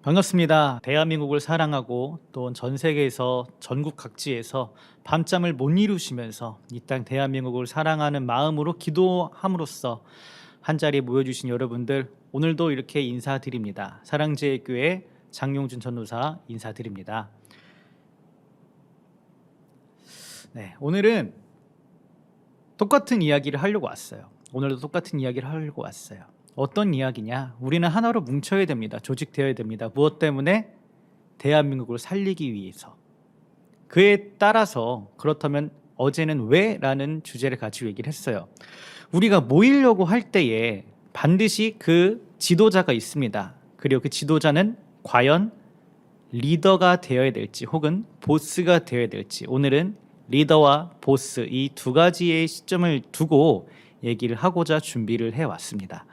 반갑습니다. 대한민국을 사랑하고 또 전 세계에서 전국 각지에서 밤잠을 못 이루시면서 이 땅 대한민국을 사랑하는 마음으로 기도함으로써 한자리에 모여주신 여러분들, 오늘도 이렇게 인사드립니다. 사랑제일교회 장용준 전도사 인사드립니다. 네, 오늘은 똑같은 이야기를 하려고 왔어요. 오늘도 똑같은 이야기를 하려고 왔어요. 어떤 이야기냐? 우리는 하나로 뭉쳐야 됩니다. 조직되어야 됩니다. 무엇 때문에? 대한민국을 살리기 위해서. 그에 따라서 그렇다면 어제는 왜? 라는 주제를 가지고 얘기를 했어요. 우리가 모이려고 할 때에 반드시 그 지도자가 있습니다. 그리고 그 지도자는 과연 리더가 되어야 될지 혹은 보스가 되어야 될지, 오늘은 리더와 보스 이 두 가지의 시점을 두고 얘기를 하고자 준비를 해왔습니다.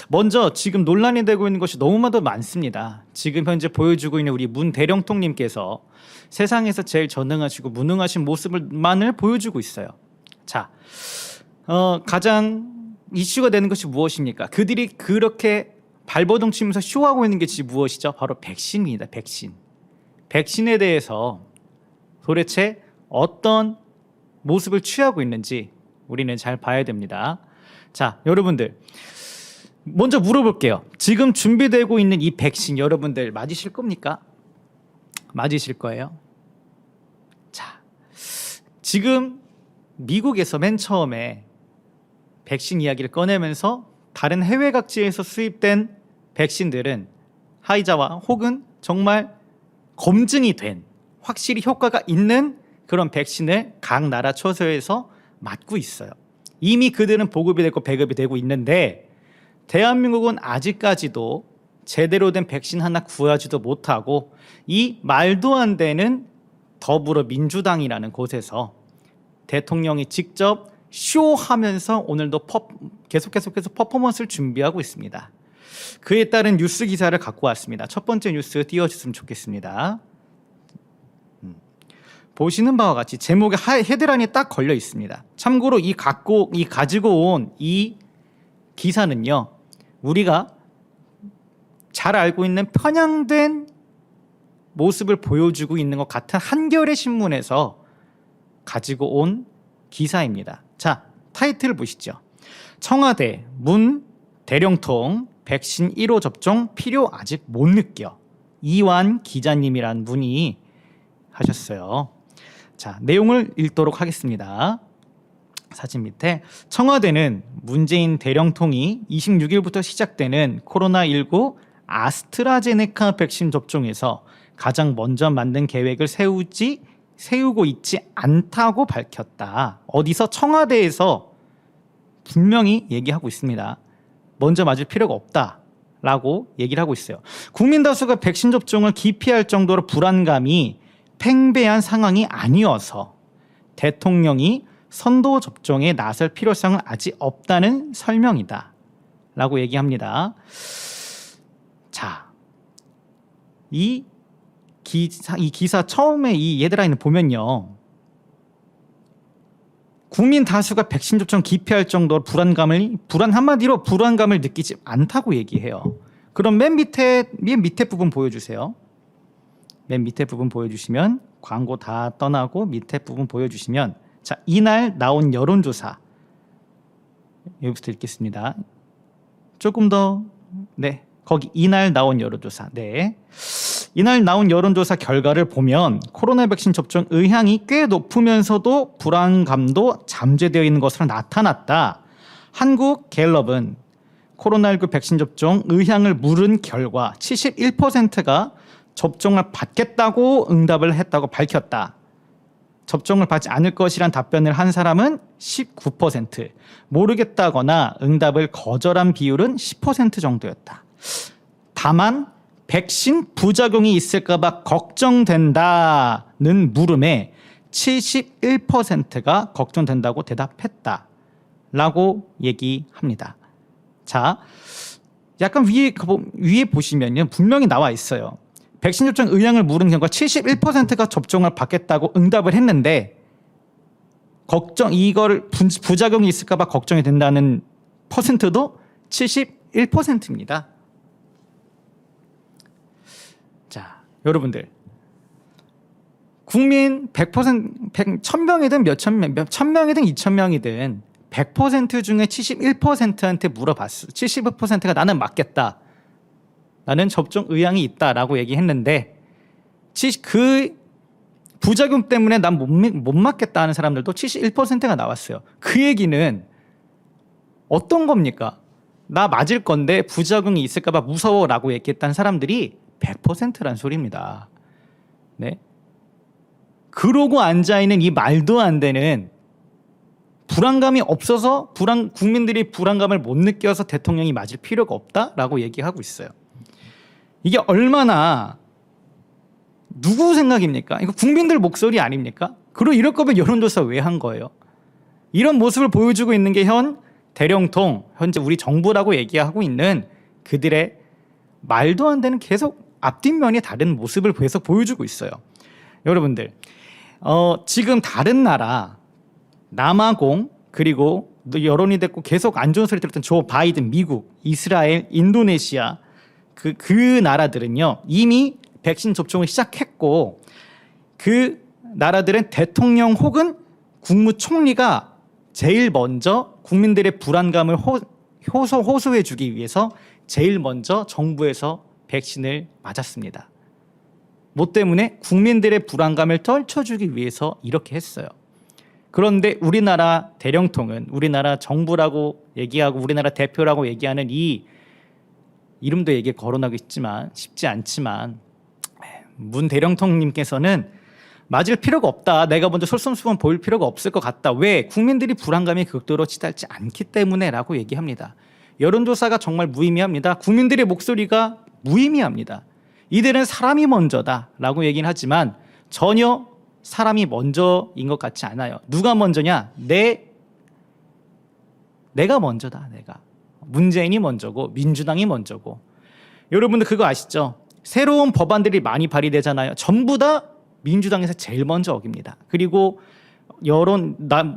먼저 지금 논란이 되고 있는 것이 너무나도 많습니다. 지금 현재 보여주고 있는 우리 문대령통님께서 세상에서 제일 전능하시고 무능하신 모습을만을 보여주고 있어요. 자, 가장 이슈가 되는 것이 무엇입니까? 그들이 그렇게 발버둥 치면서 쇼하고 있는 것이 무엇이죠? 바로 백신입니다. 백신. 백신에 대해서 도대체 어떤 모습을 취하고 있는지 우리는 잘 봐야 됩니다. 자, 여러분들 먼저 물어볼게요. 지금 준비되고 있는 이 백신 여러분들 맞으실 겁니까? 맞으실 거예요? 자, 지금 미국에서 맨 처음에 백신 이야기를 꺼내면서 다른 해외 각지에서 수입된 백신들은 화이자와 혹은 정말 검증이 된 확실히 효과가 있는 그런 백신을 각 나라 처소에서 맞고 있어요. 이미 그들은 보급이 되고 배급이 되고 있는데 대한민국은 아직까지도 제대로 된 백신 하나 구하지도 못하고 이 말도 안 되는 더불어민주당이라는 곳에서 대통령이 직접 쇼하면서 오늘도 계속해서 퍼포먼스를 준비하고 있습니다. 그에 따른 뉴스 기사를 갖고 왔습니다. 첫 번째 뉴스 띄워주시면 좋겠습니다. 보시는 바와 같이 제목에 헤드라인이 딱 걸려 있습니다. 참고로 가지고 온 이 기사는요, 우리가 잘 알고 있는 편향된 모습을 보여주고 있는 것 같은 한겨레 신문에서 가지고 온 기사입니다. 자, 타이틀을 보시죠. 청와대 문 대령통 백신 1호 접종 필요 아직 못 느껴. 이완 기자님이란 분이 하셨어요. 자, 내용을 읽도록 하겠습니다. 사진 밑에 청와대는 문재인 대령통이 26일부터 시작되는 코로나19 아스트라제네카 백신 접종에서 가장 먼저 만든 계획을 세우고 있지 않다고 밝혔다. 어디서? 청와대에서 분명히 얘기하고 있습니다. 먼저 맞을 필요가 없다라고 얘기를 하고 있어요. 국민 다수가 백신 접종을 기피할 정도로 불안감이 팽배한 상황이 아니어서 대통령이 선도 접종에 나설 필요성은 아직 없다는 설명이다 라고 얘기합니다. 자, 이 기사 처음에 이 헤드라인을 보면요, 국민 다수가 백신 접종 기피할 정도로 한마디로 불안감을 느끼지 않다고 얘기해요. 그럼 맨 밑에 부분 보여주세요. 맨 밑에 부분 보여주시면, 광고 다 떠나고 밑에 부분 보여주시면, 자, 이날 나온 여론조사, 여기부터 읽겠습니다. 조금 더, 네, 거기 이날 나온 여론조사, 네, 이날 나온 여론조사 결과를 보면 코로나 백신 접종 의향이 꽤 높으면서도 불안감도 잠재되어 있는 것으로 나타났다. 한국갤럽은 코로나19 백신 접종 의향을 물은 결과 71%가 접종을 받겠다고 응답을 했다고 밝혔다. 접종을 받지 않을 것이란 답변을 한 사람은 19%, 모르겠다거나 응답을 거절한 비율은 10% 정도였다. 다만 백신 부작용이 있을까 봐 걱정된다는 물음에 71%가 걱정된다고 대답했다 라고 얘기합니다. 자, 약간 위에 보시면요, 분명히 나와 있어요. 백신 접종 의향을 물은 경우가 71%가 접종을 받겠다고 응답을 했는데, 이걸 부작용이 있을까 봐 걱정이 된다는 퍼센트도 71%입니다. 여러분들 국민 100%, 1000명이든 몇천 명이든 2000명이든 100% 중에 71%한테 물어봤어. 71%가 나는 맞겠다. 나는 접종 의향이 있다라고 얘기했는데 그 부작용 때문에 난 못 맞겠다 하는 사람들도 71%가 나왔어요. 그 얘기는 어떤 겁니까? 나 맞을 건데 부작용이 있을까 봐 무서워라고 얘기했다는 사람들이 100%란 소리입니다. 네. 그러고 앉아있는 이 말도 안 되는 불안감이 없어서 국민들이 불안감을 못 느껴서 대통령이 맞을 필요가 없다라고 얘기하고 있어요. 이게 얼마나 누구 생각입니까? 이거 국민들 목소리 아닙니까? 그리고 이럴 거면 여론조사 왜 한 거예요? 이런 모습을 보여주고 있는 게 대령통 현재 우리 정부라고 얘기하고 있는 그들의 말도 안 되는 계속 앞뒷면이 다른 모습을 계속 보여주고 있어요. 여러분들 지금 다른 나라 남아공 그리고 여론이 됐고 계속 안 좋은 소리 들었던 조 바이든 미국 이스라엘 인도네시아 그 나라들은요 이미 백신 접종을 시작했고 그 나라들은 대통령 혹은 국무총리가 제일 먼저 국민들의 불안감을 호소해 주기 위해서 제일 먼저 정부에서 백신을 맞았습니다. 뭐 때문에 국민들의 불안감을 떨쳐주기 위해서 이렇게 했어요. 그런데 우리나라 대령통은 우리나라 정부라고 얘기하고 우리나라 대표라고 얘기하는 이 이름도 얘기 거론하고 있지만 쉽지 않지만 문 대령통님께서는 맞을 필요가 없다. 내가 먼저 솔선수범 보일 필요가 없을 것 같다. 왜? 국민들이 불안감이 극도로 치닫지 않기 때문에 라고 얘기합니다. 여론조사가 정말 무의미합니다. 국민들의 목소리가 무의미합니다. 이들은 사람이 먼저다 라고 얘기는 하지만 전혀 사람이 먼저인 것 같지 않아요. 누가 먼저냐? 내가 먼저다. 내가. 문재인이 먼저고 민주당이 먼저고. 여러분들 그거 아시죠? 새로운 법안들이 많이 발의되잖아요. 전부 다 민주당에서 제일 먼저 어깁니다. 그리고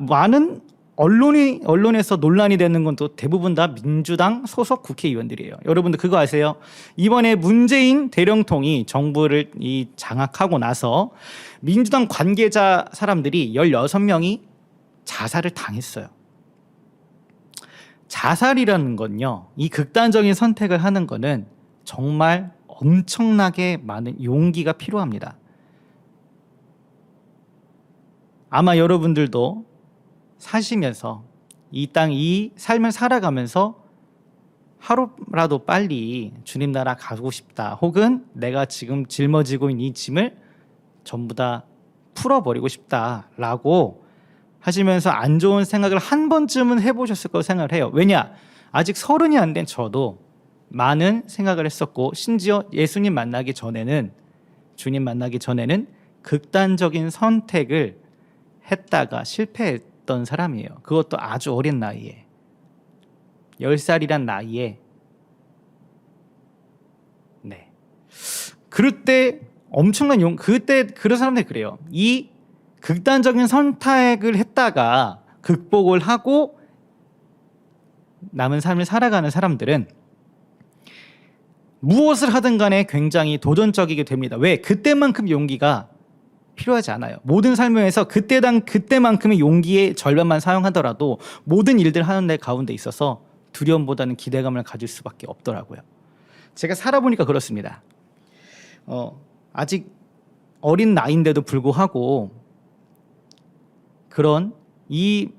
많은 언론에서 논란이 되는 건 또 대부분 다 민주당 소속 국회의원들이에요. 여러분들 그거 아세요? 이번에 문재인 대령통이 정부를 장악하고 나서 민주당 관계자 사람들이 16명이 자살을 당했어요. 자살이라는 건요, 이 극단적인 선택을 하는 거는 정말 엄청나게 많은 용기가 필요합니다. 아마 여러분들도 사시면서 이 삶을 살아가면서 하루라도 빨리 주님 나라 가고 싶다. 혹은 내가 지금 짊어지고 있는 이 짐을 전부 다 풀어버리고 싶다라고 하시면서 안 좋은 생각을 한 번쯤은 해보셨을 거라고 생각을 해요. 왜냐? 아직 30이 안 된 저도 많은 생각을 했었고 심지어 주님 만나기 전에는 극단적인 선택을 했다가 실패했던 사람이에요. 그것도 아주 어린 나이에 10살이란 나이에. 네. 그럴 때 엄청난 그때 그런 사람들이 그래요. 이 극단적인 선택을 했다가 극복을 하고 남은 삶을 살아가는 사람들은 무엇을 하든 간에 굉장히 도전적이게 됩니다. 왜? 그때만큼 용기가 필요하지 않아요. 모든 삶에서 그때만큼의 용기의 절반만 사용하더라도 모든 일들 하는 데 가운데 있어서 두려움보다는 기대감을 가질 수밖에 없더라고요. 제가 살아보니까 그렇습니다. 아직 어린 나이인데도 불구하고 그런 이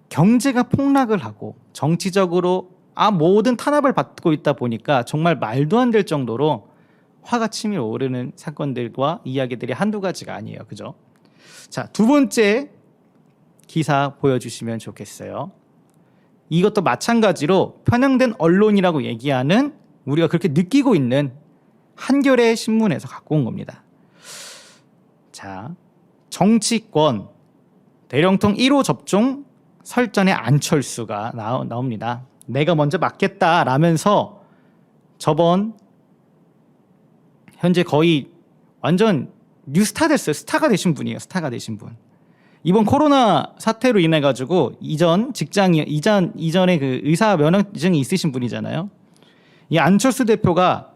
경제가 폭락을 하고 정치적으로 모든 탄압을 받고 있다 보니까 정말 말도 안 될 정도로 화가 치밀어 오르는 사건들과 이야기들이 한두 가지가 아니에요. 그죠? 자, 두 번째 기사 보여주시면 좋겠어요. 이것도 마찬가지로 편향된 언론이라고 얘기하는 우리가 그렇게 느끼고 있는 한겨레 신문에서 갖고 온 겁니다. 자, 정치권 대령통 1호 접종 설전의 안철수가 나옵니다. 내가 먼저 맞겠다라면서 저번 현재 거의 완전 뉴스타 됐어요. 스타가 되신 분이에요. 스타가 되신 분. 이번 코로나 사태로 인해 가지고 이전에 그 의사 면허증이 있으신 분이잖아요. 이 안철수 대표가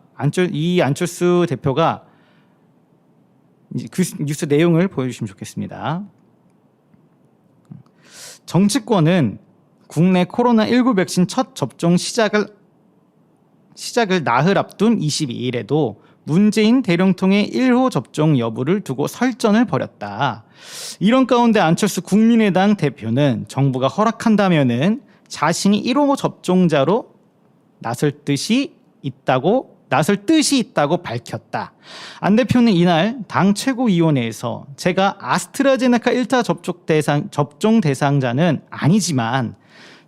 그 뉴스 내용을 보여주시면 좋겠습니다. 정치권은 국내 코로나19 백신 첫 접종 시작을 나흘 앞둔 22일에도 문재인 대령통의 1호 접종 여부를 두고 설전을 벌였다. 이런 가운데 안철수 국민의당 대표는 정부가 허락한다면은 자신이 1호 접종자로 나설 뜻이 있다고 밝혔다. 안 대표는 이날 당 최고위원회에서 제가 아스트라제네카 1차 접종 대상자는 아니지만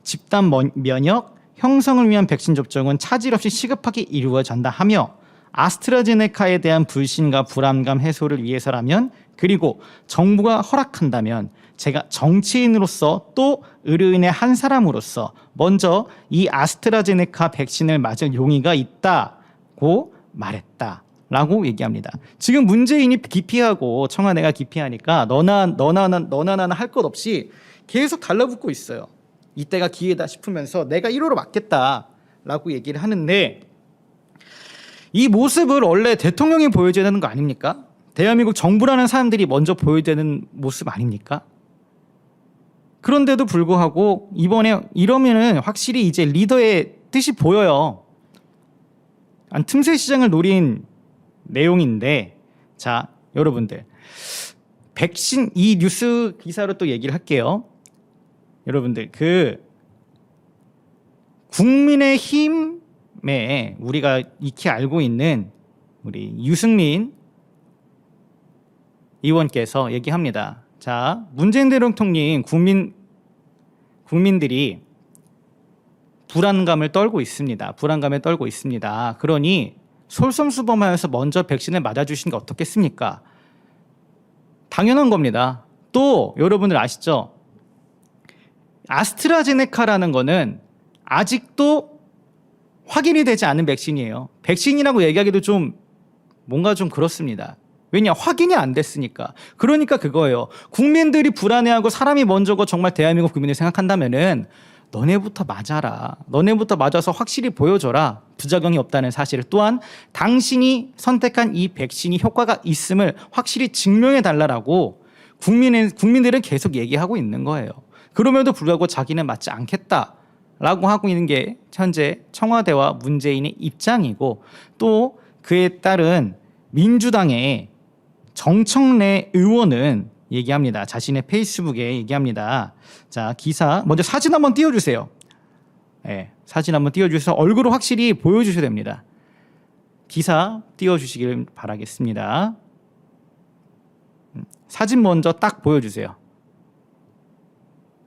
집단 면역 형성을 위한 백신 접종은 차질 없이 시급하게 이루어진다 하며 아스트라제네카에 대한 불신과 불안감 해소를 위해서라면 그리고 정부가 허락한다면 제가 정치인으로서 또 의료인의 한 사람으로서 먼저 이 아스트라제네카 백신을 맞을 용의가 있다고 말했다라고 얘기합니다. 지금 문재인이 기피하고 청와대가 기피하니까 너나 나나 할 것 없이 계속 달라붙고 있어요. 이때가 기회다 싶으면서 내가 1호로 맞겠다라고 얘기를 하는데 이 모습을 원래 대통령이 보여줘야 되는 거 아닙니까? 대한민국 정부라는 사람들이 먼저 보여야 되는 모습 아닙니까? 그런데도 불구하고 이번에 이러면은 확실히 이제 리더의 뜻이 보여요. 틈새 시장을 노린 내용인데, 자, 여러분들 백신 이 뉴스 기사로 또 얘기를 할게요. 여러분들 그 국민의힘에 우리가 익히 알고 있는 우리 유승민 의원께서 얘기합니다. 자, 문재인 대통령님 국민들이 불안감을 떨고 있습니다. 그러니 솔선수범하여서 먼저 백신을 맞아주시는 게 어떻겠습니까? 당연한 겁니다. 또 여러분들 아시죠? 아스트라제네카라는 거는 아직도 확인이 되지 않은 백신이에요. 백신이라고 얘기하기도 좀 뭔가 좀 그렇습니다. 왜냐? 확인이 안 됐으니까. 그러니까 그거예요. 국민들이 불안해하고 사람이 먼저고 정말 대한민국 국민을 생각한다면은 너네부터 맞아라. 너네부터 맞아서 확실히 보여줘라. 부작용이 없다는 사실을 또한 당신이 선택한 이 백신이 효과가 있음을 확실히 증명해 달라라고 국민들은 계속 얘기하고 있는 거예요. 그럼에도 불구하고 자기는 맞지 않겠다라고 하고 있는 게 현재 청와대와 문재인의 입장이고 또 그에 따른 민주당의 정청래 의원은 얘기합니다. 자신의 페이스북에 얘기합니다. 자, 기사 먼저 사진 한번 띄워주세요. 네, 사진 한번 띄워주셔서 얼굴을 확실히 보여주셔야 됩니다. 기사 띄워주시길 바라겠습니다. 사진 먼저 딱 보여주세요.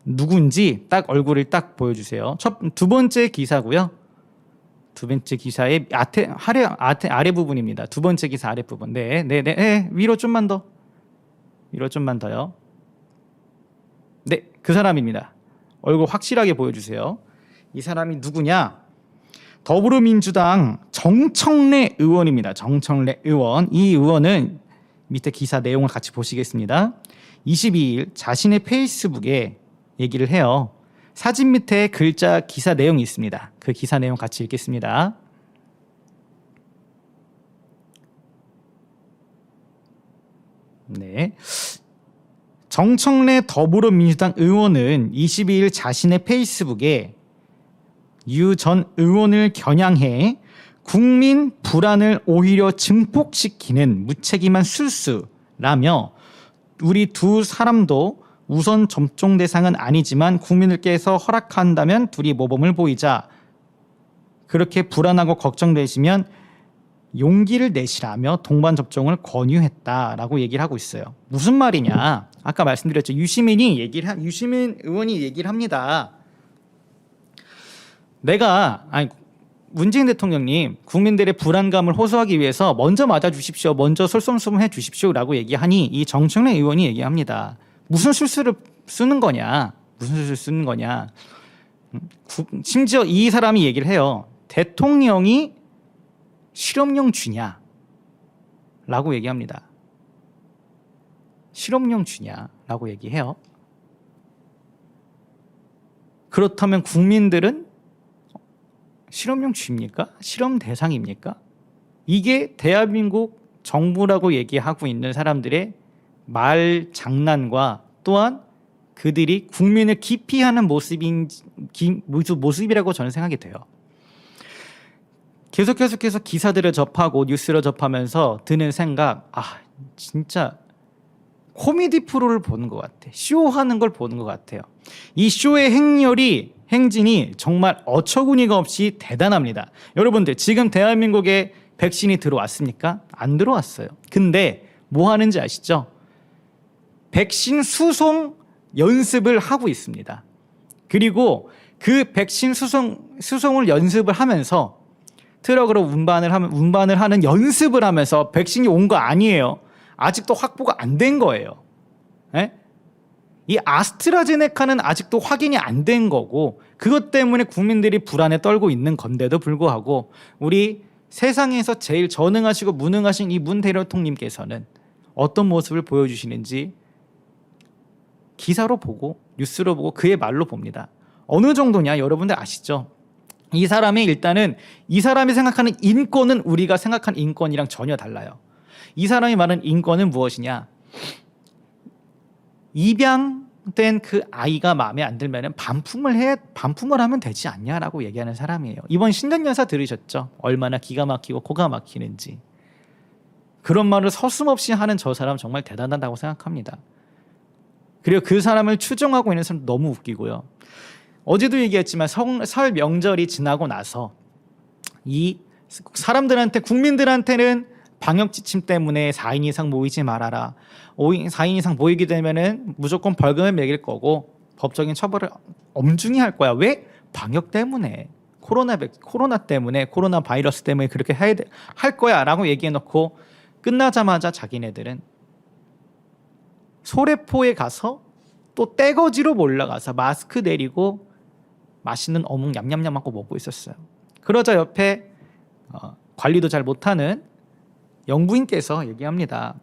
누군지 딱 얼굴을 딱 보여주세요. 두 번째 기사고요. 두 번째 기사의 아래 부분입니다. 두 번째 기사 아래 부분. 네. 위로 좀만 더요. 네, 그 사람입니다. 얼굴 확실하게 보여주세요. 이 사람이 누구냐? 더불어민주당 정청래 의원입니다. 정청래 의원. 이 의원은 밑에 기사 내용을 같이 보시겠습니다. 22일 자신의 페이스북에 얘기를 해요. 사진 밑에 글자 기사 내용이 있습니다. 그 기사 내용 같이 읽겠습니다. 네. 정청래 더불어민주당 의원은 22일 자신의 페이스북에 유 전 의원을 겨냥해 국민 불안을 오히려 증폭시키는 무책임한 술수라며 우리 두 사람도 우선 접종 대상은 아니지만 국민들께서 허락한다면 둘이 모범을 보이자. 그렇게 불안하고 걱정되시면 용기를 내시라며 동반 접종을 권유했다라고 얘기를 하고 있어요. 무슨 말이냐? 아까 말씀드렸죠. 유시민 의원이 얘기를 합니다. 문재인 대통령님 국민들의 불안감을 호소하기 위해서 먼저 맞아주십시오. 먼저 솔선수범해 주십시오라고 얘기하니 이 정청래 의원이 얘기합니다. 무슨 술수를 쓰는 거냐? 심지어 이 사람이 얘기를 해요. 대통령이 실험용 쥐냐? 라고 얘기합니다. 실험용 쥐냐? 라고 얘기해요. 그렇다면 국민들은 실험용 쥐입니까? 실험 대상입니까? 이게 대한민국 정부라고 얘기하고 있는 사람들의 말 장난과 또한 그들이 국민을 기피하는 모습이라고 저는 생각이 돼요. 계속해서 기사들을 접하고 뉴스를 접하면서 드는 생각, 진짜 코미디 프로를 보는 것 같아. 쇼하는 걸 보는 것 같아요. 이 쇼의 행진이 정말 어처구니가 없이 대단합니다. 여러분들 지금 대한민국에 백신이 들어왔습니까? 안 들어왔어요. 근데 뭐 하는지 아시죠? 백신 수송 연습을 하고 있습니다. 그리고 그 백신 수송을 연습을 하면서 트럭으로 운반을 하는 연습을 하면서 백신이 온 거 아니에요. 아직도 확보가 안 된 거예요. 에? 이 아스트라제네카는 아직도 확인이 안 된 거고 그것 때문에 국민들이 불안에 떨고 있는 건데도 불구하고 우리 세상에서 제일 전능하시고 무능하신 이 문 대통령님께서는 어떤 모습을 보여주시는지 기사로 보고 뉴스로 보고 그의 말로 봅니다. 어느 정도냐 여러분들 아시죠? 이 사람이 생각하는 인권은 우리가 생각하는 인권이랑 전혀 달라요. 이 사람이 말하는 인권은 무엇이냐? 입양된 그 아이가 마음에 안 들면 반품을 하면 되지 않냐라고 얘기하는 사람이에요. 이번 신전여사 들으셨죠? 얼마나 기가 막히고 코가 막히는지. 그런 말을 서슴없이 하는 저 사람 정말 대단하다고 생각합니다. 그리고 그 사람을 추종하고 있는 사람 너무 웃기고요. 어제도 얘기했지만 설 명절이 지나고 나서 이 국민들한테는 방역 지침 때문에 4인 이상 모이지 말아라. 4인 이상 모이게 되면은 무조건 벌금을 매길 거고 법적인 처벌을 엄중히 할 거야. 왜? 방역 때문에. 코로나 때문에, 코로나 바이러스 때문에 그렇게 할 거야 라고 얘기해놓고 끝나자마자 자기네들은 소래포에 가서 또 떼거지로 몰려가서 마스크 내리고 맛있는 어묵 냠냠냠 하고 먹고 있었어요. 그러자 옆에 관리도 잘 못하는 영부인께서 얘기합니다.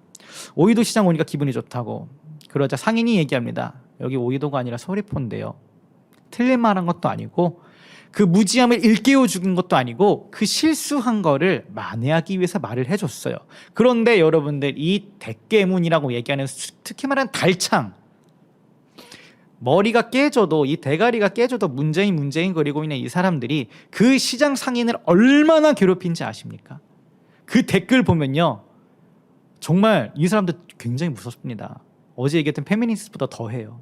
오이도 시장 오니까 기분이 좋다고. 그러자 상인이 얘기합니다. 여기 오이도가 아니라 소래포인데요. 틀린 말한 것도 아니고 그 무지함을 일깨워 죽인 것도 아니고 그 실수한 거를 만회하기 위해서 말을 해줬어요. 그런데 여러분들 이 대깨문이라고 얘기하는 특히 말하는 달창 머리가 깨져도 이 대가리가 깨져도 문재인 거리고 있는 이 사람들이 그 시장 상인을 얼마나 괴롭힌지 아십니까? 그 댓글 보면요 정말 이 사람들 굉장히 무섭습니다. 어제 얘기했던 페미니스트보다 더해요.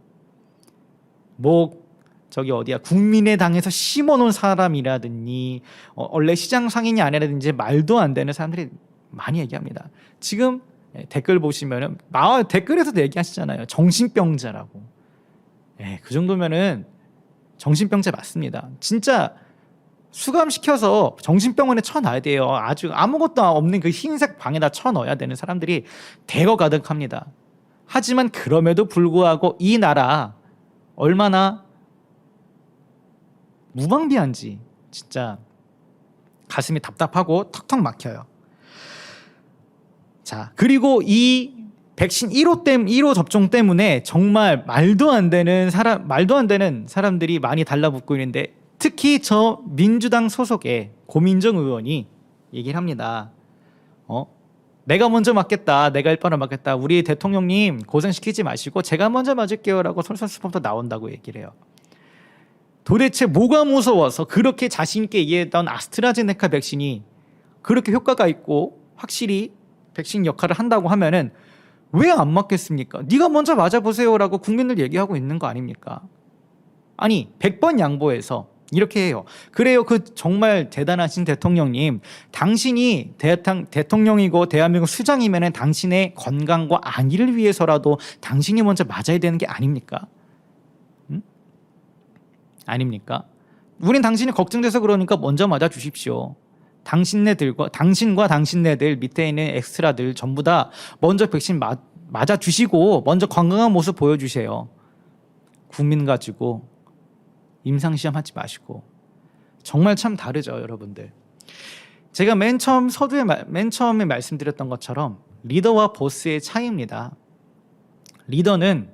국민의당에서 심어놓은 사람이라든지 원래 시장 상인이 아니라든지 말도 안 되는 사람들이 많이 얘기합니다. 지금 댓글 보시면은 댓글에서도 얘기하시잖아요. 정신병자라고. 그 정도면은 정신병자 맞습니다. 진짜 수감시켜서 정신병원에 쳐놔야 돼요. 아주 아무것도 없는 그 흰색 방에다 쳐넣어야 되는 사람들이 대거 가득합니다. 하지만 그럼에도 불구하고 이 나라 얼마나 무방비한지 진짜 가슴이 답답하고 턱턱 막혀요. 자, 그리고 이 백신 1호 접종 때문에 정말 말도 안 되는 사람들이 많이 달라붙고 있는데 특히 저 민주당 소속의 고민정 의원이 얘기를 합니다. 내가 먼저 맞겠다. 내가 일바로 맞겠다. 우리 대통령님 고생시키지 마시고 제가 먼저 맞을게요 라고 솔선수범도 나온다고 얘기를 해요. 도대체 뭐가 무서워서 그렇게 자신 있게 얘기했던 아스트라제네카 백신이 그렇게 효과가 있고 확실히 백신 역할을 한다고 하면은 왜 안 맞겠습니까? 네가 먼저 맞아보세요라고 국민들 얘기하고 있는 거 아닙니까? 아니 100번 양보해서 이렇게 해요. 그래요. 그 정말 대단하신 대통령님, 당신이 대통령이고 대한민국 수장이면은 당신의 건강과 안위를 위해서라도 당신이 먼저 맞아야 되는 게 아닙니까? 아닙니까? 우린 당신이 걱정돼서 그러니까 먼저 맞아 주십시오. 당신과 당신네들 밑에 있는 엑스트라들 전부 다 먼저 백신 맞아 주시고 먼저 건강한 모습 보여주세요. 국민 가지고 임상시험 하지 마시고. 정말 참 다르죠, 여러분들. 제가 맨 처음에 말씀드렸던 것처럼 리더와 보스의 차이입니다. 리더는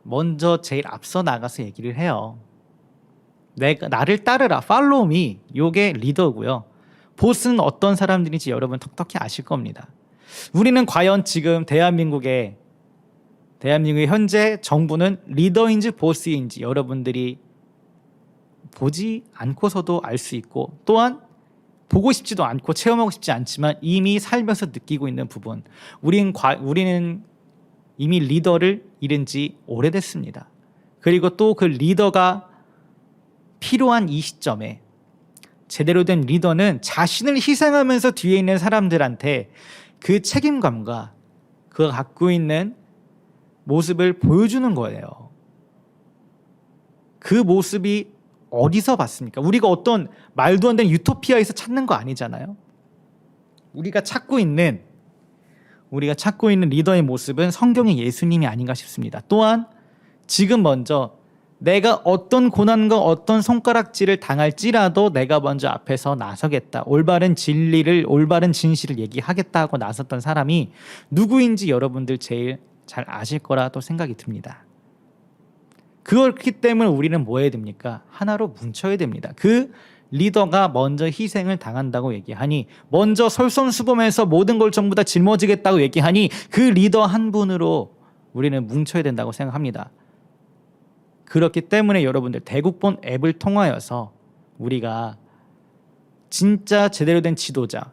먼저 제일 앞서 나가서 얘기를 해요. 나를 따르라, 팔로우 미. 요게 리더고요. 보스는 어떤 사람들인지 여러분 톡톡히 아실 겁니다. 우리는 과연 지금 대한민국의 현재 정부는 리더인지 보스인지 여러분들이 보지 않고서도 알 수 있고, 또한 보고 싶지도 않고 체험하고 싶지 않지만 이미 살면서 느끼고 있는 부분, 우리는 이미 리더를 잃은 지 오래됐습니다. 그리고 또 그 리더가 필요한 이 시점에 제대로 된 리더는 자신을 희생하면서 뒤에 있는 사람들한테 그 책임감과 그가 갖고 있는 모습을 보여주는 거예요. 그 모습이 어디서 봤습니까? 우리가 어떤 말도 안 되는 유토피아에서 찾는 거 아니잖아요. 우리가 찾고 있는 리더의 모습은 성경의 예수님이 아닌가 싶습니다. 또한 지금 먼저 내가 어떤 고난과 어떤 손가락질을 당할지라도 내가 먼저 앞에서 나서겠다, 올바른 진실을 얘기하겠다 하고 나섰던 사람이 누구인지 여러분들 제일 잘 아실 거라 또 생각이 듭니다. 그렇기 때문에 우리는 뭐 해야 됩니까? 하나로 뭉쳐야 됩니다. 그 리더가 먼저 희생을 당한다고 얘기하니, 먼저 솔선수범해서 모든 걸 전부 다 짊어지겠다고 얘기하니 그 리더 한 분으로 우리는 뭉쳐야 된다고 생각합니다. 그렇기 때문에 여러분들 대국본 앱을 통하여서 우리가 진짜 제대로 된 지도자,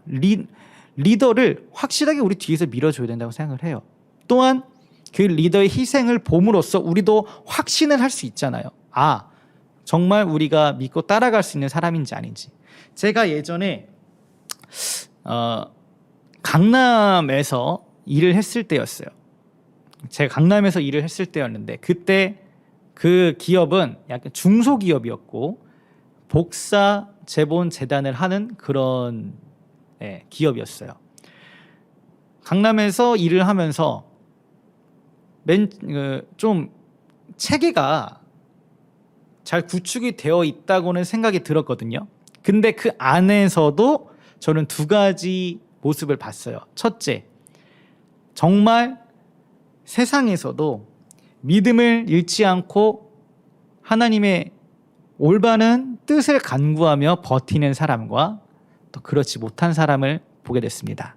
리더를 확실하게 우리 뒤에서 밀어줘야 된다고 생각을 해요. 또한 그 리더의 희생을 봄으로써 우리도 확신을 할 수 있잖아요. 아, 정말 우리가 믿고 따라갈 수 있는 사람인지 아닌지. 제가 예전에 강남에서 일을 했을 때였어요. 제가 강남에서 일을 했을 때였는데, 그때 그 기업은 약간 중소기업이었고 복사 재본 재단을 하는 그런 기업이었어요. 강남에서 일을 하면서 좀 체계가 잘 구축이 되어 있다고는 생각이 들었거든요. 근데 그 안에서도 저는 두 가지 모습을 봤어요. 첫째, 정말 세상에서도 믿음을 잃지 않고 하나님의 올바른 뜻을 간구하며 버티는 사람과 또 그렇지 못한 사람을 보게 됐습니다.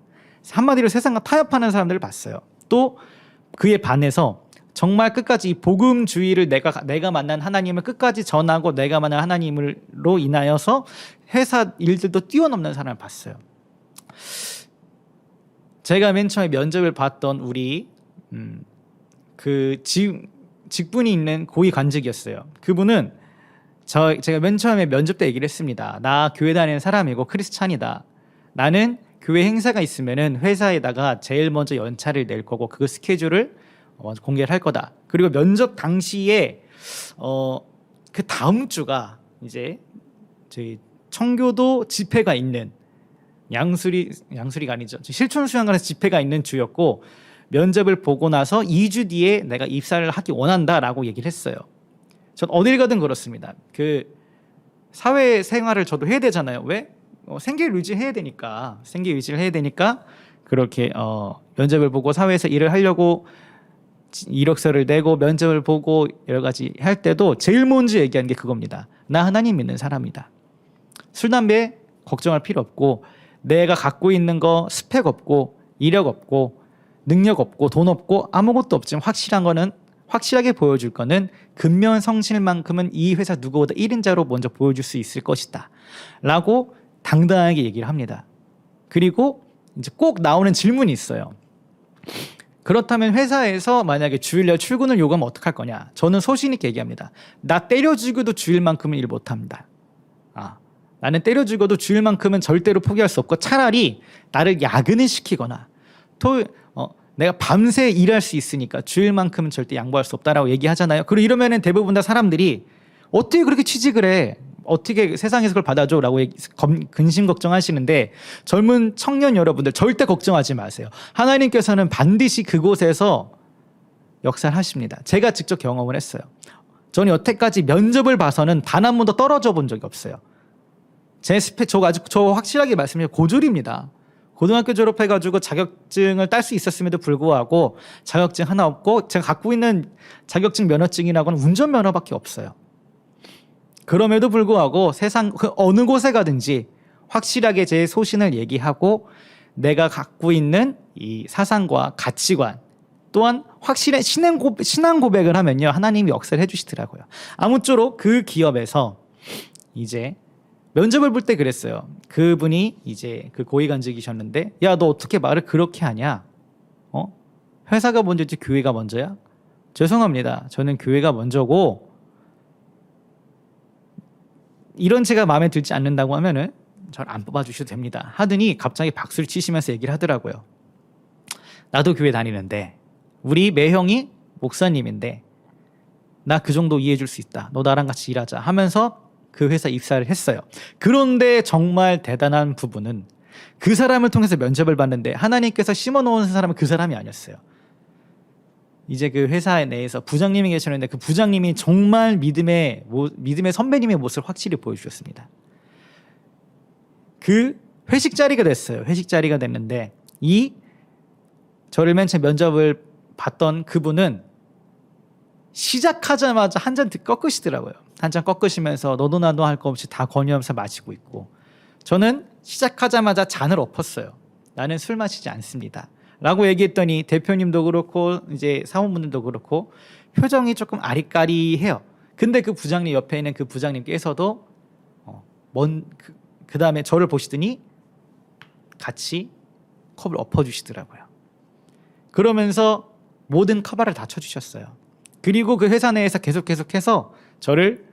한마디로 세상과 타협하는 사람들을 봤어요. 또 그에 반해서 정말 끝까지 이 복음주의를 내가 만난 하나님을 끝까지 전하고 내가 만난 하나님으로 인하여서 회사 일들도 뛰어넘는 사람을 봤어요. 제가 맨 처음에 면접을 봤던 우리 그 직분이 있는 고위 관직이었어요. 그분은 제가 맨 처음에 면접 때 얘기를 했습니다. 나 교회 다니는 사람이고 크리스찬이다. 나는 교회 행사가 있으면은 회사에다가 제일 먼저 연차를 낼 거고 그 스케줄을 공개를 할 거다. 그리고 면접 당시에 그 다음 주가 이제 저희 청교도 집회가 있는 양수리가 아니죠. 실촌수양관에서 집회가 있는 주였고, 면접을 보고 나서 2주 뒤에 내가 입사를 하기 원한다라고 얘기를 했어요. 전 어딜 가든 그렇습니다. 그 사회생활을 저도 해야 되잖아요. 왜? 생계를 유지를 해야 되니까 그렇게 면접을 보고 사회에서 일을 하려고 이력서를 내고 면접을 보고 여러 가지 할 때도 제일 먼저 얘기하는 게 그겁니다. 나 하나님 믿는 사람이다. 술, 담배 걱정할 필요 없고, 내가 갖고 있는 거 스펙 없고 이력 없고 능력 없고 돈 없고 아무것도 없지만 확실하게 보여줄 거는 근면성실만큼은 이 회사 누구보다 1인자로 먼저 보여줄 수 있을 것이다 라고 당당하게 얘기를 합니다. 그리고 이제 꼭 나오는 질문이 있어요. 그렇다면 회사에서 만약에 주일날 출근을 요구하면 어떡할 거냐? 저는 소신 있게 얘기합니다. 나 때려 죽여도 주일만큼은 일 못합니다. 나는 때려 죽여도 주일만큼은 절대로 포기할 수 없고, 차라리 나를 야근을 시키거나 내가 밤새 일할 수 있으니까 주일만큼은 절대 양보할 수 없다라고 얘기하잖아요. 그리고 이러면은 대부분 다 사람들이 어떻게 그렇게 취직을 해? 어떻게 세상에서 그걸 받아줘? 라고 근심 걱정하시는데, 젊은 청년 여러분들 절대 걱정하지 마세요. 하나님께서는 반드시 그곳에서 역사를 하십니다. 제가 직접 경험을 했어요. 저는 여태까지 면접을 봐서는 단 한 번도 떨어져 본 적이 없어요. 제 스펙, 저 확실하게 말씀드려요. 고졸입니다. 고등학교 졸업해가지고 자격증을 딸 수 있었음에도 불구하고 자격증 하나 없고, 제가 갖고 있는 자격증 면허증이라고는 운전면허밖에 없어요. 그럼에도 불구하고 세상 그 어느 곳에 가든지 확실하게 제 소신을 얘기하고 내가 갖고 있는 이 사상과 가치관 또한 확실한 신앙 고백을 하면요 하나님이 역사를 해주시더라고요. 아무쪼록 그 기업에서 이제 면접을 볼 때 그랬어요. 그분이 이제 그 고위관직이셨는데 야 너 어떻게 말을 그렇게 하냐? 회사가 먼저지 교회가 먼저야? 죄송합니다. 저는 교회가 먼저고 이런 제가 마음에 들지 않는다고 하면은 저를 안 뽑아주셔도 됩니다. 하더니 갑자기 박수를 치시면서 얘기를 하더라고요. 나도 교회 다니는데 우리 매형이 목사님인데 나 그 정도 이해해 줄 수 있다. 너 나랑 같이 일하자 하면서 그 회사 입사를 했어요. 그런데 정말 대단한 부분은 그 사람을 통해서 면접을 봤는데 하나님께서 심어놓은 사람은 그 사람이 아니었어요. 이제 그 회사 내에서 부장님이 계셨는데 그 부장님이 정말 믿음의 선배님의 모습을 확실히 보여주셨습니다. 그 회식 자리가 됐어요. 회식 자리가 됐는데 이 저를 맨 처음 면접을 봤던 그분은 시작하자마자 한 잔 꺾으시더라고요. 한 잔 꺾으시면서 너도 나도 할 거 없이 다 권유하면서 마시고 있고 저는 시작하자마자 잔을 엎었어요. 나는 술 마시지 않습니다. 라고 얘기했더니 대표님도 그렇고 이제 사원분들도 그렇고 표정이 조금 아리까리해요. 근데 그 부장님 옆에 있는 그 부장님께서도 그 다음에 저를 보시더니 같이 컵을 엎어주시더라고요. 그러면서 모든 커버를 다 쳐주셨어요. 그리고 그 회사 내에서 계속해서 저를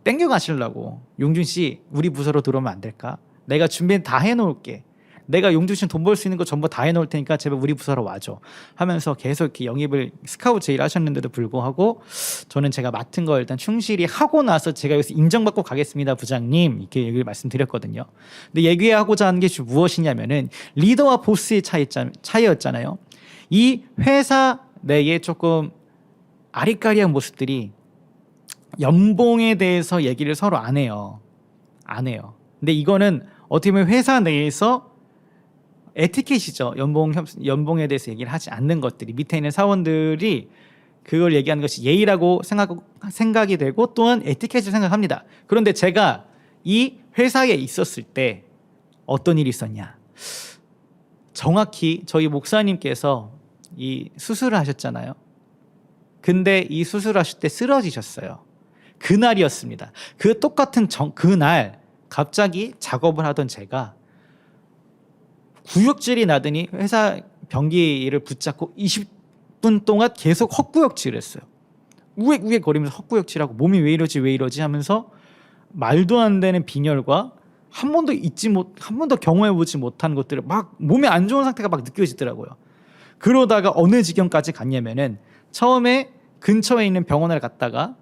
땡겨 가시려고 용준 씨 우리 부서로 들어오면 안 될까? 내가 준비 다 해놓을게. 내가 용준 씨 돈 벌 수 있는 거 전부 다 해놓을 테니까 제발 우리 부서로 와줘 하면서 계속 이렇게 영입을 스카우트 제의를 하셨는데도 불구하고 저는 제가 맡은 거 일단 충실히 하고 나서 제가 여기서 인정받고 가겠습니다 부장님 이렇게 얘기를 말씀드렸거든요. 근데 얘기하고자 하는 게 무엇이냐면은 리더와 보스의 차이였잖아요. 이 회사 내에 조금 아리까리한 모습들이 연봉에 대해서 얘기를 서로 안 해요. 근데 이거는 어떻게 보면 회사 내에서 에티켓이죠. 연봉에 대해서 얘기를 하지 않는 것들이 밑에 있는 사원들이 그걸 얘기하는 것이 예의라고 생각이 되고 또한 에티켓을 생각합니다. 그런데 제가 이 회사에 있었을 때 어떤 일이 있었냐? 정확히 저희 목사님께서 이 수술을 하셨잖아요. 근데 이 수술하실 때 쓰러지셨어요. 그날이었습니다. 그 똑같은 그날 갑자기 작업을 하던 제가 구역질이 나더니 회사 변기를 붙잡고 20분 동안 계속 헛구역질을 했어요. 우웩우웩 거리면서 헛구역질하고 몸이 왜 이러지 하면서 말도 안 되는 빈혈과 한 번도 경험해보지 못한 것들을 막 몸에 안 좋은 상태가 막 느껴지더라고요. 그러다가 어느 지경까지 갔냐면은 처음에 근처에 있는 병원을 갔다가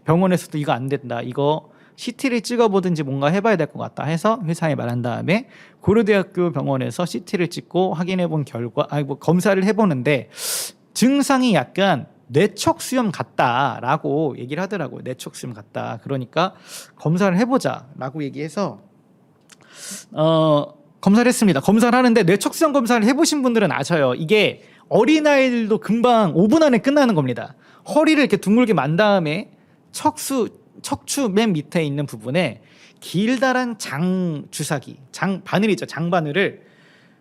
병원에서도 이거 안 된다. 이거 CT를 찍어보든지 뭔가 해봐야 될 것 같다 해서 회사에 말한 다음에 고려대학교 병원에서 CT를 찍고 확인해본 결과 검사를 해보는데 증상이 약간 뇌척수염 같다라고 얘기를 하더라고요. 뇌척수염 같다. 그러니까 검사를 해보자라고 얘기해서 검사를 했습니다. 검사를 하는데 뇌척수염 검사를 해보신 분들은 아셔요. 이게 어린아이들도 금방 5분 안에 끝나는 겁니다. 허리를 이렇게 둥글게 만 다음에 척추 맨 밑에 있는 부분에 길다란 장 주사기, 바늘이죠. 장 바늘을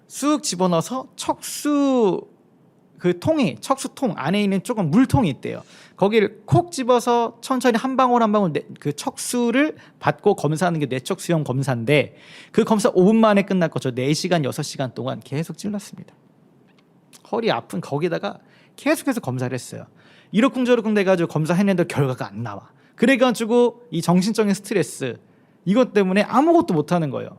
쑥 집어넣어서 척수통 안에 있는 조금 물통이 있대요. 거기를 콕 집어서 천천히 한 방울 한 방울 그 척수를 받고 검사하는 게 뇌척수염 검사인데 그 검사 5분 만에 끝났고 저 4시간 6시간 동안 계속 찔렀습니다. 허리 아픈 거기다가 계속해서 검사를 했어요. 이러쿵저러쿵 돼가지고 검사했는데 결과가 안 나와. 그래가지고 이 정신적인 스트레스 이것 때문에 아무것도 못하는 거예요.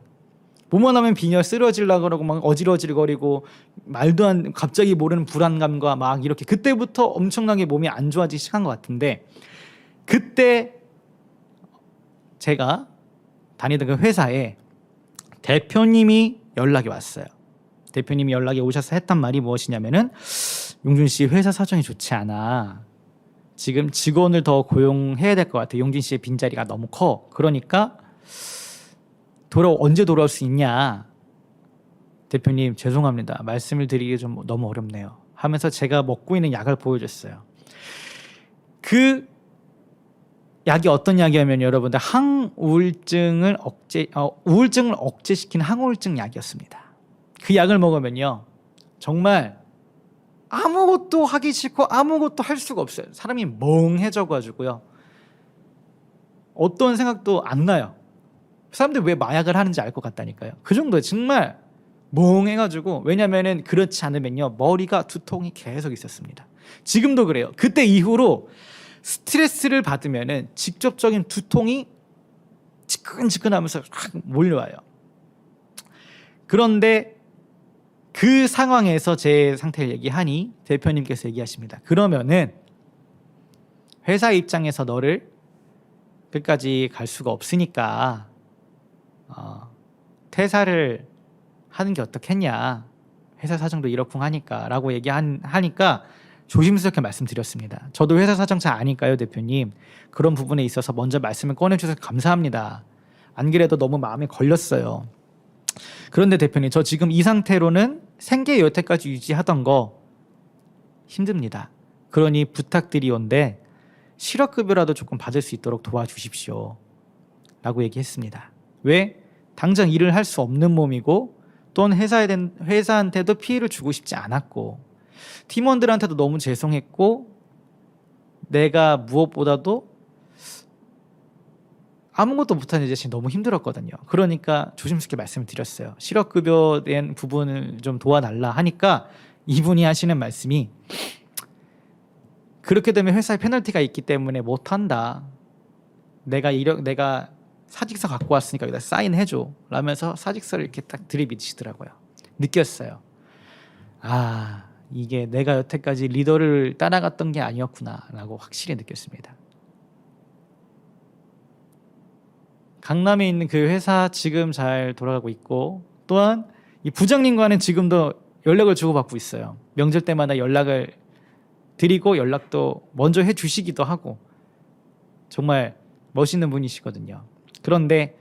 뭐만 하면 빈혈 쓰러지려고 그러고 막 어질어질거리고 말도 안 갑자기 모르는 불안감과 막 이렇게 그때부터 엄청나게 몸이 안 좋아지기 시작한 것 같은데 그때 제가 다니던 그 회사에 대표님이 연락이 왔어요. 대표님이 연락이 오셔서 했단 말이 무엇이냐면은 용준 씨 회사 사정이 좋지 않아. 지금 직원을 더 고용해야 될 것 같아. 용준 씨의 빈자리가 너무 커. 그러니까 언제 돌아올 수 있냐. 대표님 죄송합니다. 말씀을 드리기 좀 너무 어렵네요. 하면서 제가 먹고 있는 약을 보여줬어요. 그 약이 어떤 약이냐면 여러분들 우울증을 억제시키는 항우울증 약이었습니다. 그 약을 먹으면요 정말 아무것도 하기 싫고 아무것도 할 수가 없어요. 사람이 멍해져 가지고요. 어떤 생각도 안 나요. 사람들이 왜 마약을 하는지 알 것 같다니까요. 그 정도에 정말 멍해가지고, 왜냐면은 그렇지 않으면요 머리가 두통이 계속 있었습니다. 지금도 그래요. 그때 이후로 스트레스를 받으면은 직접적인 두통이 지끈지끈하면서 확 몰려와요. 그런데 그 상황에서 제 상태를 얘기하니 대표님께서 얘기하십니다. 그러면은 회사 입장에서 너를 끝까지 갈 수가 없으니까 퇴사를 하는 게 어떻겠냐, 회사 사정도 이렇쿵 하니까 라고 얘기하니까 조심스럽게 말씀드렸습니다. 저도 회사 사정 잘 아니까요 대표님, 그런 부분에 있어서 먼저 말씀을 꺼내주셔서 감사합니다. 안 그래도 너무 마음에 걸렸어요. 그런데 대표님, 저 지금 이 상태로는 생계 여태까지 유지하던 거 힘듭니다. 그러니 부탁드리온데 실업급여라도 조금 받을 수 있도록 도와주십시오 라고 얘기했습니다. 왜? 당장 일을 할 수 없는 몸이고, 또는 회사한테도 피해를 주고 싶지 않았고, 팀원들한테도 너무 죄송했고, 내가 무엇보다도 아무것도 못하는 자신이 너무 힘들었거든요. 그러니까 조심스럽게 말씀을 드렸어요. 실업급여 된 부분을 좀 도와달라 하니까 이분이 하시는 말씀이, 그렇게 되면 회사에 페널티가 있기 때문에 못한다. 내가 사직서 갖고 왔으니까 여기다 사인해줘 라면서 사직서를 이렇게 딱 들이비치더라고요. 느꼈어요. 아, 이게 내가 여태까지 리더를 따라갔던 게 아니었구나 라고 확실히 느꼈습니다. 강남에 있는 그 회사 지금 잘 돌아가고 있고, 또한 이 부장님과는 지금도 연락을 주고받고 있어요. 명절 때마다 연락을 드리고 연락도 먼저 해주시기도 하고, 정말 멋있는 분이시거든요. 그런데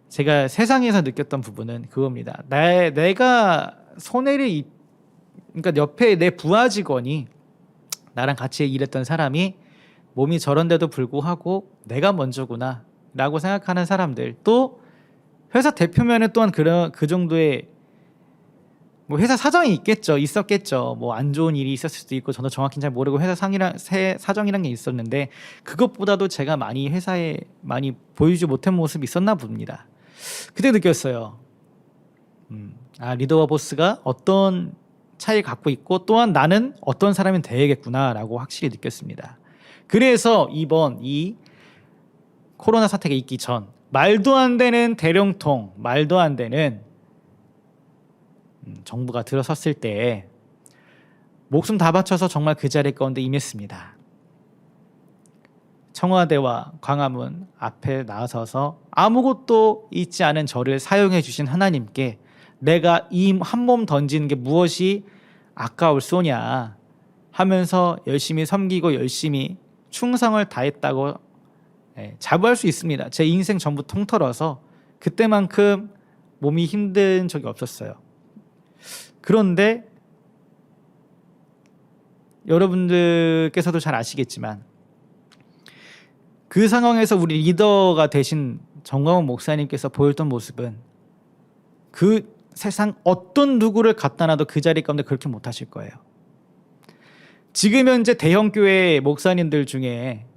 제가 세상에서 느꼈던 부분은 그겁니다. 내가 그러니까 옆에 내 부하 직원이, 나랑 같이 일했던 사람이 몸이 저런데도 불구하고 내가 먼저구나 라고 생각하는 사람들, 또 회사 대표면은 또한 그 정도의 뭐 회사 사정이 있었겠죠. 뭐 안 좋은 일이 있었을 수도 있고, 저도 정확히 잘 모르고 회사 사정이란 게 있었는데, 그것보다도 제가 많이 회사에 많이 보여주지 못한 모습이 있었나 봅니다. 그때 느꼈어요. 리더와 보스가 어떤 차이를 갖고 있고, 또한 나는 어떤 사람이 되야겠구나라고 확실히 느꼈습니다. 그래서 이번 이 코로나 사태가 있기 전, 말도 안 되는 대령통, 말도 안 되는 정부가 들어섰을 때 목숨 다 바쳐서 정말 그 자리 가운데 임했습니다. 청와대와 광화문 앞에 나서서 아무것도 있지 않은 저를 사용해 주신 하나님께 내가 이 한 몸 던지는 게 무엇이 아까울 소냐 하면서 열심히 섬기고 열심히 충성을 다했다고 자부할 수 있습니다. 제 인생 전부 통틀어서 그때만큼 몸이 힘든 적이 없었어요. 그런데 여러분들께서도 잘 아시겠지만, 그 상황에서 우리 리더가 되신 정광훈 목사님께서 보였던 모습은 그 세상 어떤 누구를 갖다 놔도 그 자리 가운데 그렇게 못하실 거예요. 지금 현재 대형교회 목사님들 중에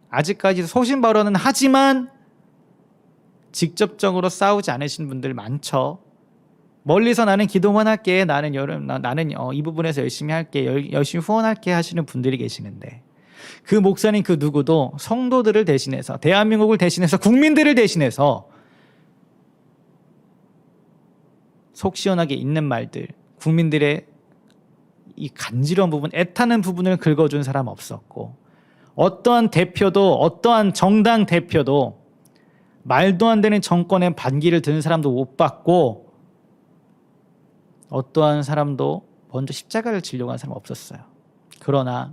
아직까지 소신 발언은 하지만 직접적으로 싸우지 않으신 분들 많죠. 멀리서 나는 기도만 할게, 나는 이 부분에서 열심히 할게, 열심히 후원할게 하시는 분들이 계시는데, 그 목사님 그 누구도 성도들을 대신해서, 대한민국을 대신해서, 국민들을 대신해서 속 시원하게 있는 말들, 국민들의 이 간지러운 부분, 애타는 부분을 긁어준 사람 없었고, 어떠한 대표도, 어떠한 정당 대표도 말도 안 되는 정권의 반기를 드는 사람도 못 봤고, 어떠한 사람도 먼저 십자가를 지려고 하는 사람 없었어요. 그러나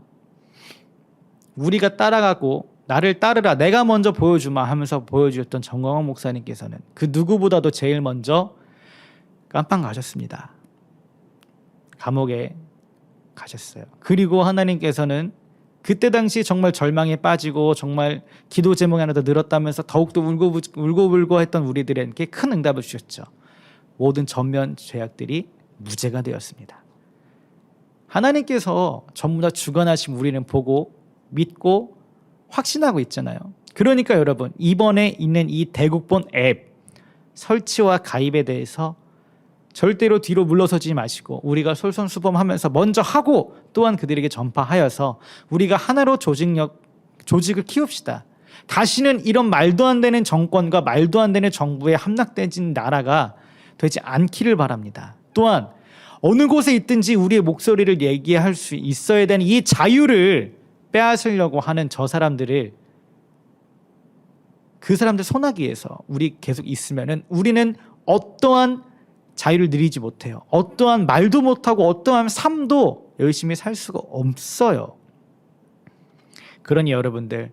우리가 따라가고 나를 따르라, 내가 먼저 보여주마 하면서 보여주셨던 정광훈 목사님께서는 그 누구보다도 제일 먼저 깜빵 가셨습니다. 감옥에 가셨어요. 그리고 하나님께서는 그때 당시 정말 절망에 빠지고 정말 기도 제목이 하나 더 늘었다면서 더욱더 울고불고 했던 우리들에게 큰 응답을 주셨죠. 모든 전면 죄악들이 무죄가 되었습니다. 하나님께서 전부 다 주관하신 우리는 보고 믿고 확신하고 있잖아요. 그러니까 여러분, 이번에 있는 이 대국본 앱 설치와 가입에 대해서 절대로 뒤로 물러서지 마시고 우리가 솔선수범하면서 먼저 하고 또한 그들에게 전파하여서 우리가 하나로 조직을 키웁시다. 다시는 이런 말도 안 되는 정권과 말도 안 되는 정부에 함락된 나라가 되지 않기를 바랍니다. 또한 어느 곳에 있든지 우리의 목소리를 얘기할 수 있어야 되는 이 자유를 빼앗으려고 하는 저 사람들을, 그 사람들 손아귀에서 우리 계속 있으면은 우리는 어떠한 자유를 누리지 못해요. 어떠한 말도 못하고 어떠한 삶도 열심히 살 수가 없어요. 그러니 여러분들,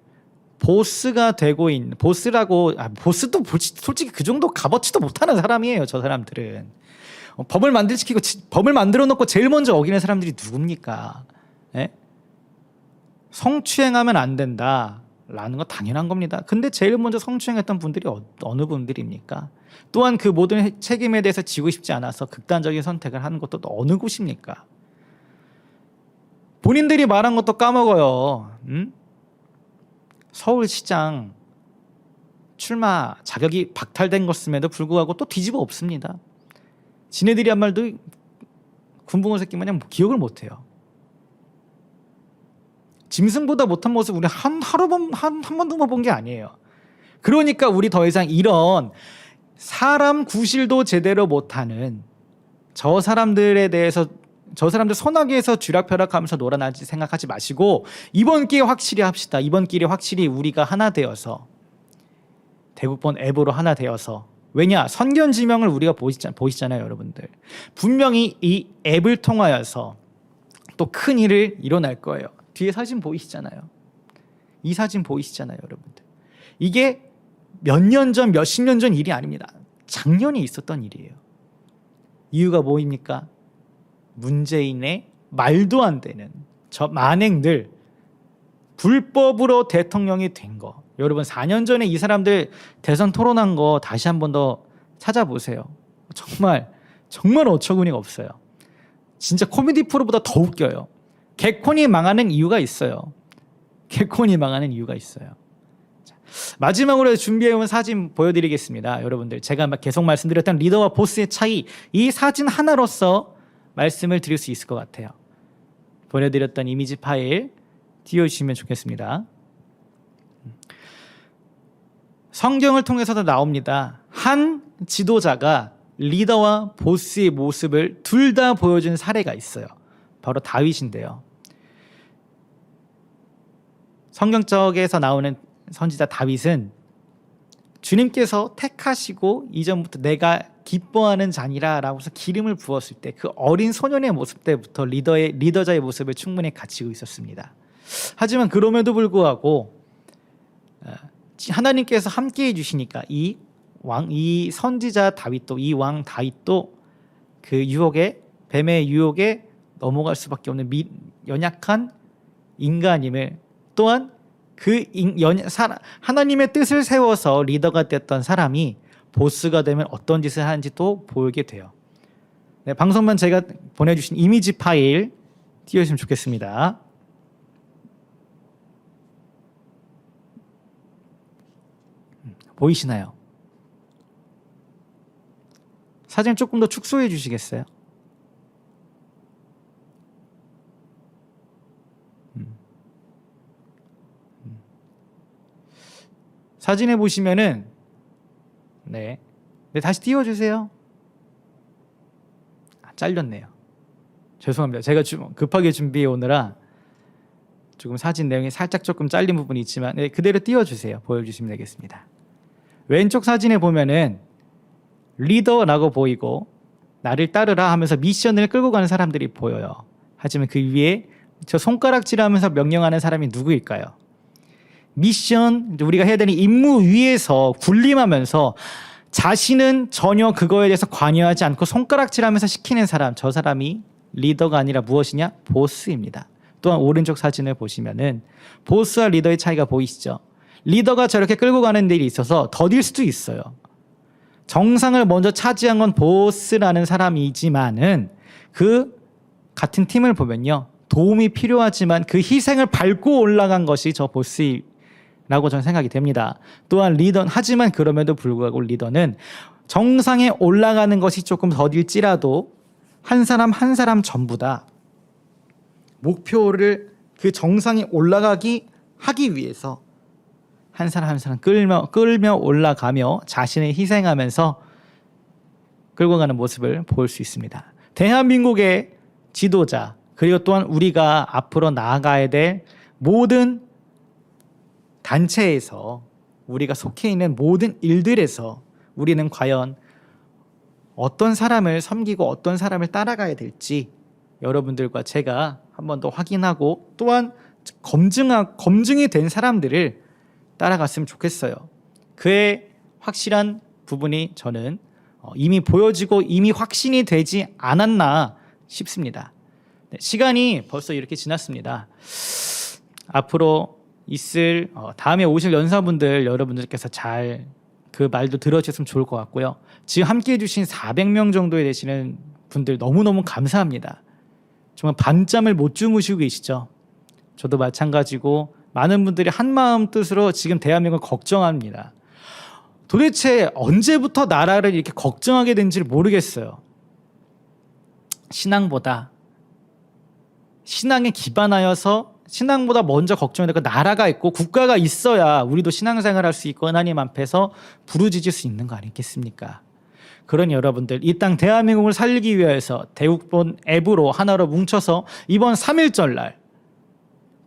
보스가 되고 있는, 보스도 솔직히 그 정도 값어치도 못하는 사람이에요. 저 사람들은 법을 만들어 놓고 제일 먼저 어기는 사람들이 누굽니까? 예? 성추행하면 안 된다라는 거 당연한 겁니다. 근데 제일 먼저 성추행했던 분들이 어느 분들입니까? 또한 그 모든 책임에 대해서 지고 싶지 않아서 극단적인 선택을 하는 것도 또 어느 곳입니까? 본인들이 말한 것도 까먹어요. 서울시장 출마 자격이 박탈된 것임에도 불구하고 또 뒤집어 엎습니다. 지네들이 한 말도 군붕어 새끼 마냥 기억을 못해요. 짐승보다 못한 모습 우리 한 번도 못 본 게 아니에요. 그러니까 우리 더 이상 이런 사람 구실도 제대로 못하는 저 사람들에 대해서, 저 사람들 손아귀에서 쥐락펴락하면서 놀아나지 생각하지 마시고 이번 기회에 확실히 합시다. 이번 기회에 확실히 우리가 하나 되어서, 대국본 앱으로 하나 되어서, 왜냐? 선견지명을 우리가 보시잖아요, 여러분들. 분명히 이 앱을 통하여서 또 큰 일을 일어날 거예요. 뒤에 사진 보이시잖아요. 이 사진 보이시잖아요, 여러분들. 이게 몇 년 전, 몇십 년 전 일이 아닙니다. 작년에 있었던 일이에요. 이유가 뭐입니까? 문재인의 말도 안 되는 저 만행들, 불법으로 대통령이 된 거. 여러분 4년 전에 이 사람들 대선 토론한 거 다시 한 번 더 찾아보세요. 정말 어처구니가 없어요. 진짜 코미디 프로보다 더 웃겨요. 개콘이 망하는 이유가 있어요. 개콘이 망하는 이유가 있어요. 자, 마지막으로 준비해온 사진 보여드리겠습니다. 여러분들, 제가 계속 말씀드렸던 리더와 보스의 차이, 이 사진 하나로서 말씀을 드릴 수 있을 것 같아요. 보내드렸던 이미지 파일 띄워주시면 좋겠습니다. 성경을 통해서도 나옵니다. 한 지도자가 리더와 보스의 모습을 둘 다 보여준 사례가 있어요. 바로 다윗인데요. 성경적에서 나오는 선지자 다윗은 주님께서 택하시고 이전부터 내가 기뻐하는 자니라 라고 해서 기름을 부었을 때 그 어린 소년의 모습 때부터 리더자의 모습을 충분히 갖추고 있었습니다. 하지만 그럼에도 불구하고 하나님께서 함께해 주시니까 이 선지자 다윗도, 이 왕 다윗도 그 유혹에, 뱀의 유혹에 넘어갈 수밖에 없는 연약한 인간임을, 또한 하나님의 뜻을 세워서 리더가 됐던 사람이 보스가 되면 어떤 짓을 하는지 또 보이게 돼요. 네, 방송만 제가 보내주신 이미지 파일 띄워주시면 좋겠습니다. 보이시나요? 사진 조금 더 축소해 주시겠어요? 사진에 보시면은 네, 다시 띄워주세요. 잘렸네요. 죄송합니다. 제가 급하게 준비해 오느라 조금 사진 내용이 살짝 조금 잘린 부분이 있지만 네, 그대로 띄워주세요. 보여주시면 되겠습니다. 왼쪽 사진에 보면은 리더라고 보이고 나를 따르라 하면서 미션을 끌고 가는 사람들이 보여요. 하지만 그 위에 저 손가락질하면서 명령하는 사람이 누구일까요? 미션, 우리가 해야 되는 임무 위에서 군림하면서 자신은 전혀 그거에 대해서 관여하지 않고 손가락질하면서 시키는 사람, 저 사람이 리더가 아니라 무엇이냐? 보스입니다. 또한 오른쪽 사진을 보시면은 보스와 리더의 차이가 보이시죠? 리더가 저렇게 끌고 가는 일이 있어서 더딜 수도 있어요. 정상을 먼저 차지한 건 보스라는 사람이지만은 그 같은 팀을 보면요. 도움이 필요하지만 그 희생을 밟고 올라간 것이 저 보스라고 저는 생각이 됩니다. 또한 하지만 그럼에도 불구하고 리더는 정상에 올라가는 것이 조금 더딜지라도 한 사람 한 사람 전부 다 목표를 그 정상에 하기 위해서 한 사람 한 사람 끌며 올라가며 자신을 희생하면서 끌고 가는 모습을 볼 수 있습니다. 대한민국의 지도자 그리고 또한 우리가 앞으로 나아가야 될 모든 단체에서 우리가 속해 있는 모든 일들에서 우리는 과연 어떤 사람을 섬기고 어떤 사람을 따라가야 될지 여러분들과 제가 한 번 더 확인하고 또한 검증이 된 사람들을 따라갔으면 좋겠어요. 그의 확실한 부분이 저는 이미 보여지고 이미 확신이 되지 않았나 싶습니다. 네, 시간이 벌써 이렇게 지났습니다. 앞으로 있을 다음에 오실 연사분들 여러분들께서 잘 그 말도 들어주셨으면 좋을 것 같고요. 지금 함께해 주신 400명 정도에 되시는 분들 너무너무 감사합니다. 정말 밤잠을 못 주무시고 계시죠. 저도 마찬가지고 많은 분들이 한마음 뜻으로 지금 대한민국을 걱정합니다. 도대체 언제부터 나라를 이렇게 걱정하게 된지를 모르겠어요. 신앙에 기반하여서 신앙보다 먼저 걱정해야 되고 나라가 있고 국가가 있어야 우리도 신앙생활할 수 있고 하나님 앞에서 부르짖을 수 있는 거 아니겠습니까? 그런 여러분들 이 땅 대한민국을 살리기 위해서 대국본 앱으로 하나로 뭉쳐서 이번 3.1절 날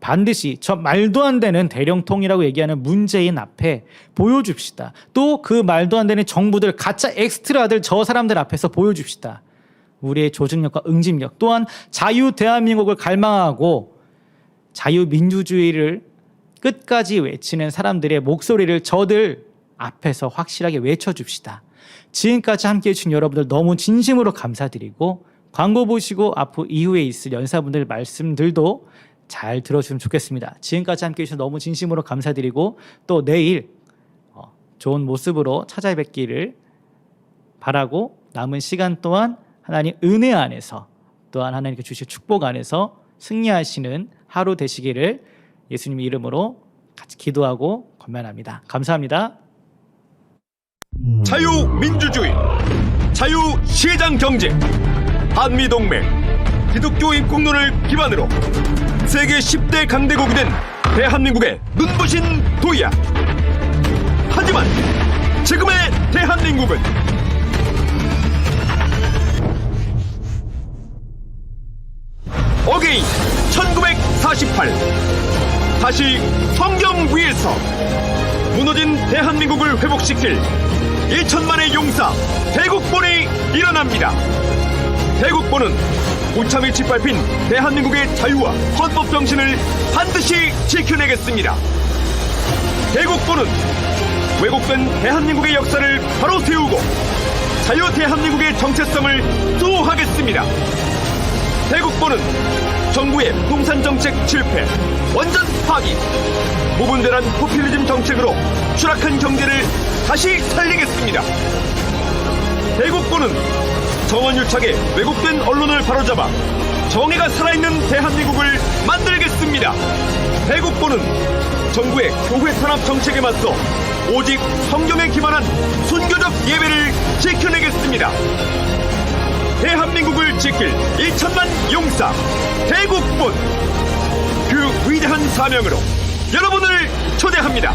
반드시 저 말도 안 되는 대령통이라고 얘기하는 문재인 앞에 보여줍시다. 또 그 말도 안 되는 정부들 가짜 엑스트라들 저 사람들 앞에서 보여줍시다. 우리의 조직력과 응집력 또한 자유 대한민국을 갈망하고 자유민주주의를 끝까지 외치는 사람들의 목소리를 저들 앞에서 확실하게 외쳐줍시다. 지금까지 함께해 주신 여러분들 너무 진심으로 감사드리고 광고 보시고 앞으로 이후에 있을 연사분들 말씀들도 잘 들어주시면 좋겠습니다. 지금까지 함께해 주셔서 너무 진심으로 감사드리고 또 내일 좋은 모습으로 찾아뵙기를 바라고 남은 시간 동안 하나님 은혜 안에서 또한 하나님께 주실 축복 안에서 승리하시는 하루 되시기를 예수님의 이름으로 같이 기도하고 권면합니다. 감사합니다. 자유민주주의, 자유시장경제, 한미동맹, 기독교 입국론을 기반으로 세계 10대 강대국이 된 대한민국의 눈부신 도약. 하지만 지금의 대한민국은 어게인 1948 다시 성경 위에서 무너진 대한민국을 회복시킬 1천만의 용사 대국본이 일어납니다. 대국본은 무참히 짓밟힌 대한민국의 자유와 헌법 정신을 반드시 지켜내겠습니다. 대국본은 왜곡된 대한민국의 역사를 바로 세우고 자유 대한민국의 정체성을 수호하겠습니다. 대국본은 정부의 부동산 정책 실패, 원전 파기, 무분별한 포퓰리즘 정책으로 추락한 경제를 다시 살리겠습니다. 대국본은 정원유착에 왜곡된 언론을 바로잡아 정의가 살아있는 대한민국을 만들겠습니다. 대국본은 정부의 교회 탄압 정책에 맞서 오직 성경에 기반한 순교적 예배를 지켜내겠습니다. 대한민국을 지킬 1천만 용사 대국본, 그 위대한 사명으로 여러분을 초대합니다.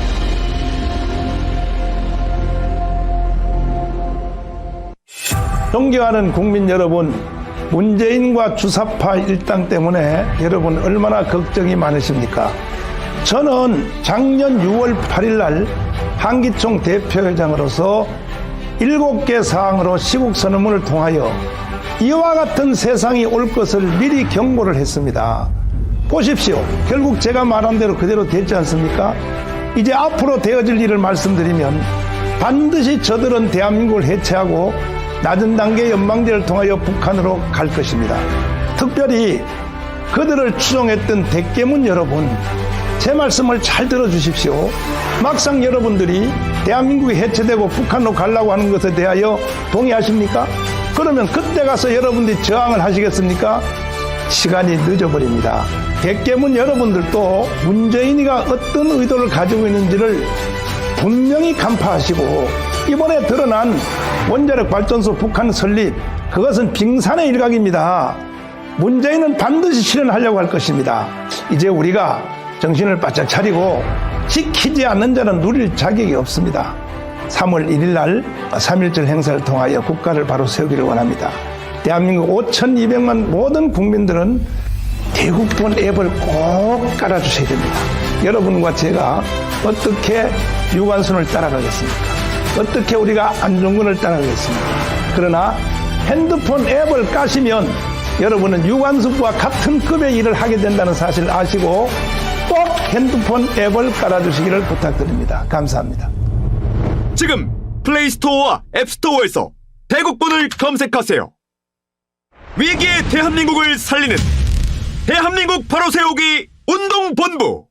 존경하는 국민 여러분, 문재인과 주사파 일당 때문에 여러분 얼마나 걱정이 많으십니까? 저는 작년 6월 8일 날 한기총 대표회장으로서 7개 사항으로 시국선언문을 통하여 이와 같은 세상이 올 것을 미리 경고를 했습니다. 보십시오. 결국 제가 말한 대로 그대로 됐지 않습니까? 이제 앞으로 되어질 일을 말씀드리면 반드시 저들은 대한민국을 해체하고 낮은 단계 연방제를 통하여 북한으로 갈 것입니다. 특별히 그들을 추종했던 대깨문 여러분, 제 말씀을 잘 들어주십시오. 막상 여러분들이 대한민국이 해체되고 북한으로 가려고 하는 것에 대하여 동의하십니까? 그러면 그때 가서 여러분들이 저항을 하시겠습니까? 시간이 늦어버립니다. 백개문 여러분들도 문재인이가 어떤 의도를 가지고 있는지를 분명히 간파하시고 이번에 드러난 원자력 발전소 북한 설립 그것은 빙산의 일각입니다. 문재인은 반드시 실현하려고 할 것입니다. 이제 우리가 정신을 바짝 차리고 지키지 않는 자는 누릴 자격이 없습니다. 3월 1일 날 3.1절 행사를 통하여 국가를 바로 세우기를 원합니다. 대한민국 5,200만 모든 국민들은 대국본 앱을 꼭 깔아주셔야 됩니다. 여러분과 제가 어떻게 유관순을 따라가겠습니까? 어떻게 우리가 안중근을 따라가겠습니까? 그러나 핸드폰 앱을 까시면 여러분은 유관순과 같은 급의 일을 하게 된다는 사실을 아시고 꼭 핸드폰 앱을 깔아주시기를 부탁드립니다. 감사합니다. 지금 플레이스토어와 앱스토어에서 대국본을 검색하세요. 위기의 대한민국을 살리는 대한민국 바로 세우기 운동본부.